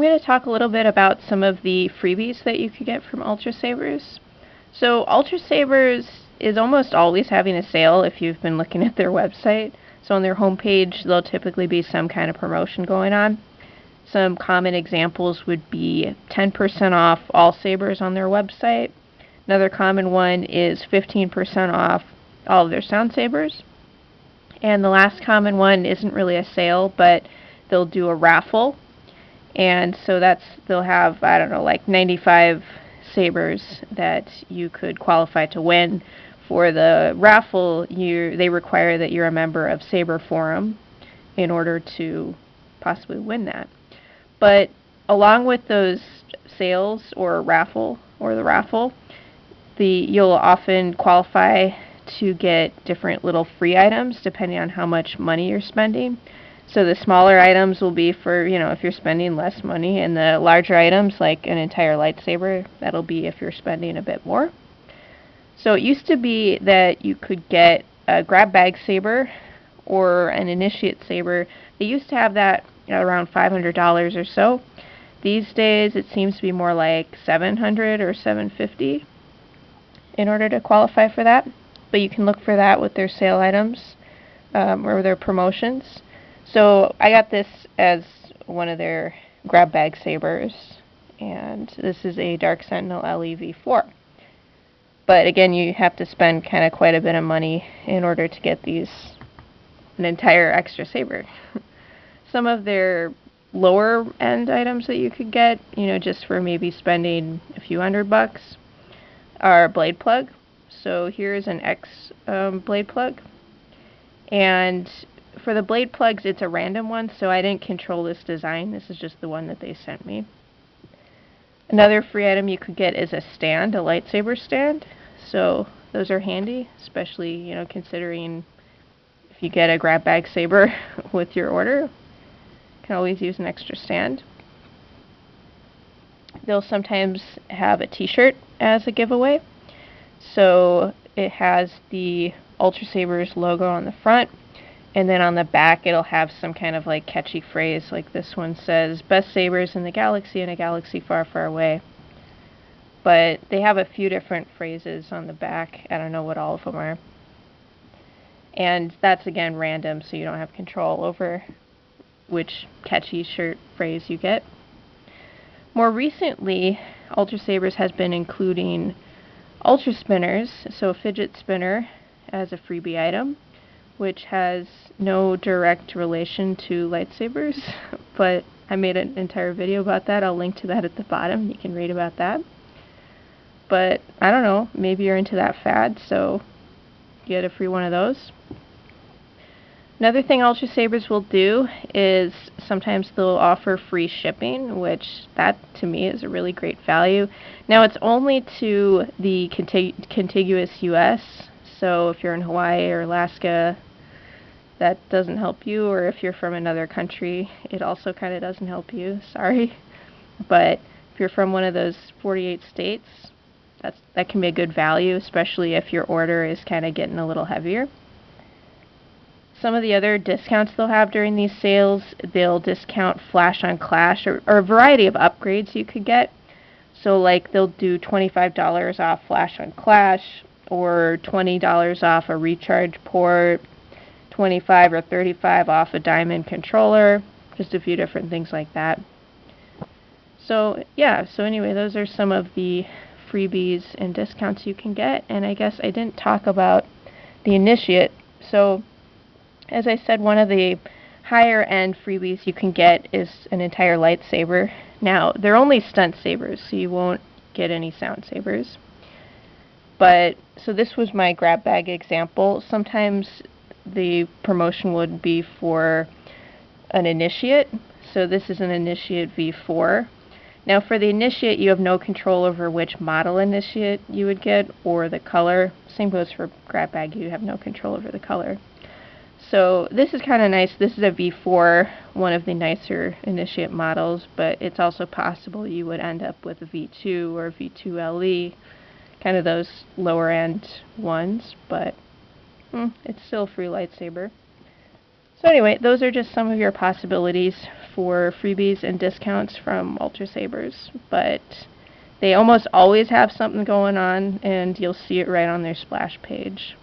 I'm going to talk a little bit about some of the freebies that you could get from Ultrasabers. So Ultrasabers is almost always having a sale if you've been looking at their website. So on their homepage, there'll typically be some kind of promotion going on. Some common examples would be 10% off all sabers on their website. Another common one is 15% off all of their sound sabers. And the last common one isn't really a sale, but they'll do a raffle. And so they'll have, I don't know, like 95 sabers that you could qualify to win. For the raffle, they require that you're a member of Saberforum in order to possibly win that. But along with those sales or the raffle, you'll often qualify to get different little free items depending on how much money you're spending. So the smaller items will be for, if you're spending less money, and the larger items, like an entire lightsaber, that'll be if you're spending a bit more. So it used to be that you could get a Grab Bag Saber or an Initiate Saber. They used to have that at around $500 or so. These days it seems to be more like $700 or $750 in order to qualify for that. But you can look for that with their sale items or their promotions. So I got this as one of their Grab Bag Sabers, and this is a Dark Sentinel LEV4. But again, you have to spend kind of quite a bit of money in order to get an entire extra saber. Some of their lower end items that you could get, just for maybe spending a few $100, are blade plug. So here's an X blade plug, and for the blade plugs, it's a random one, so I didn't control this design. This is just the one that they sent me. Another free item you could get is a stand, a lightsaber stand. So those are handy, especially, considering if you get a Grab Bag Saber with your order. You can always use an extra stand. They'll sometimes have a T-shirt as a giveaway. So it has the Ultrasabers logo on the front, and then on the back it'll have some kind of like catchy phrase, like this one says, "Best sabers in the galaxy, in a galaxy far, far away." But they have a few different phrases on the back. I don't know what all of them are. And that's again random, so you don't have control over which catchy shirt phrase you get. More recently, Ultrasabers has been including Ultra Spinners, so a fidget spinner, as a freebie item, which has no direct relation to lightsabers, but I made an entire video about that. I'll link to that at the bottom. You can read about that. But I don't know, maybe you're into that fad, so get a free one of those. Another thing Ultrasabers will do is sometimes they'll offer free shipping, which that to me is a really great value. Now it's only to the contiguous US, so if you're in Hawaii or Alaska, that doesn't help you, or if you're from another country, it also kind of doesn't help you, sorry. But if you're from one of those 48 states, that can be a good value, especially if your order is kind of getting a little heavier. Some of the other discounts they'll have during these sales, they'll discount Flash on Clash, or a variety of upgrades you could get. So like they'll do $25 off Flash on Clash, or $20 off a recharge port, 25 or 35 off a diamond controller, just a few different things like that. So yeah, so anyway, those are some of the freebies and discounts you can get, and I guess I didn't talk about the Initiate. So as I said, one of the higher end freebies you can get is an entire lightsaber. Now, they're only stunt sabers, so you won't get any sound sabers. But, so this was my grab bag example. Sometimes the promotion would be for an Initiate. So this is an Initiate V4. Now for the Initiate, you have no control over which model Initiate you would get or the color. Same goes for grab bag, you have no control over the color. So this is kind of nice. This is a V4, one of the nicer Initiate models, but it's also possible you would end up with a V2 or V2 LE, kind of those lower end ones, but it's still a free lightsaber. So anyway, those are just some of your possibilities for freebies and discounts from Ultrasabers, but they almost always have something going on, and you'll see it right on their splash page.